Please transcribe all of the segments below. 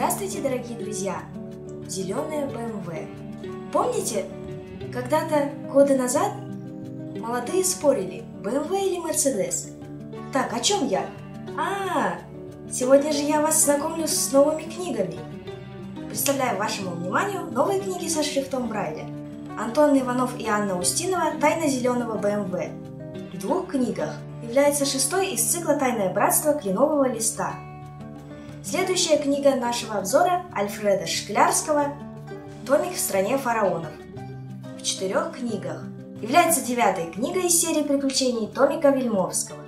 Здравствуйте, дорогие друзья! Зеленая BMW. Помните, когда-то годы назад молодые спорили, BMW или Mercedes? Так, о чем я? Сегодня же я вас знакомлю с новыми книгами. Представляю вашему вниманию новые книги со шрифтом Брайля. Антон Иванов и Анна Устинова «Тайна зеленого BMW». В двух книгах является шестой из цикла «Тайное братство кленового листа». Следующая книга нашего обзора Альфреда Шклярского «Томик в стране фараонов». В 4 книгах является 9-й книгой из серии приключений Томика Вельмовского.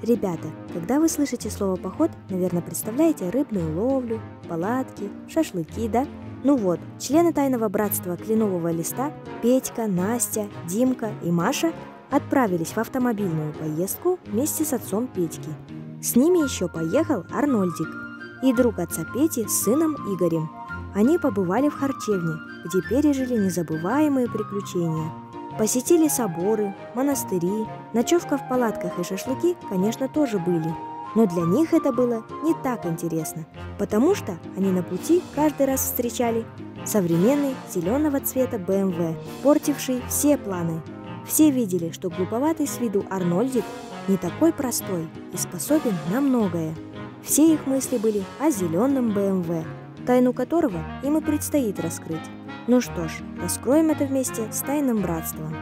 Ребята, когда вы слышите слово «поход», наверное, представляете рыбную ловлю, палатки, шашлыки, да? Ну вот, члены Тайного братства кленового листа Петька, Настя, Димка и Маша отправились в автомобильную поездку вместе с отцом Петьки. С ними еще поехал Арнольдик и друг отца Пети с сыном Игорем. Они побывали в харчевне, где пережили незабываемые приключения. Посетили соборы, монастыри, ночевка в палатках и шашлыки, конечно, тоже были. Но для них это было не так интересно, потому что они на пути каждый раз встречали современный зеленого цвета BMW, портивший все планы. Все видели, что глуповатый с виду Арнольдик не такой простой и способен на многое. Все их мысли были о зеленом BMW, тайну которого им и предстоит раскрыть. Ну что ж, раскроем это вместе с Тайным братством.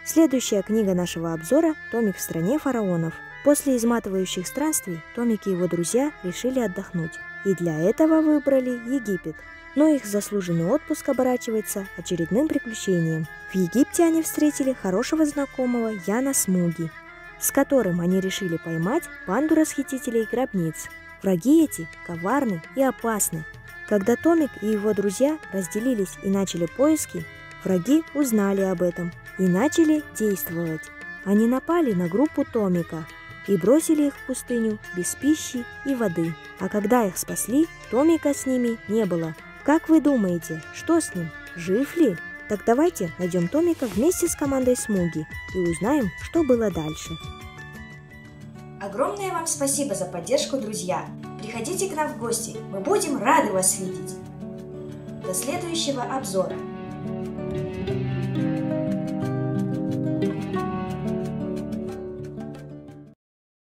Следующая книга нашего обзора – «Томик в стране фараонов». После изматывающих странствий Томик и его друзья решили отдохнуть, и для этого выбрали Египет. Но их заслуженный отпуск оборачивается очередным приключением. В Египте они встретили хорошего знакомого Яна Смуги, с которым они решили поймать банду расхитителей гробниц. Враги эти коварны и опасны. Когда Томик и его друзья разделились и начали поиски, враги узнали об этом и начали действовать. Они напали на группу Томика и бросили их в пустыню без пищи и воды. А когда их спасли, Томика с ними не было. Как вы думаете, что с ним? Жив ли? Так давайте найдем Томика вместе с командой Смуги и узнаем, что было дальше. Огромное вам спасибо за поддержку, друзья! Приходите к нам в гости, мы будем рады вас видеть! До следующего обзора!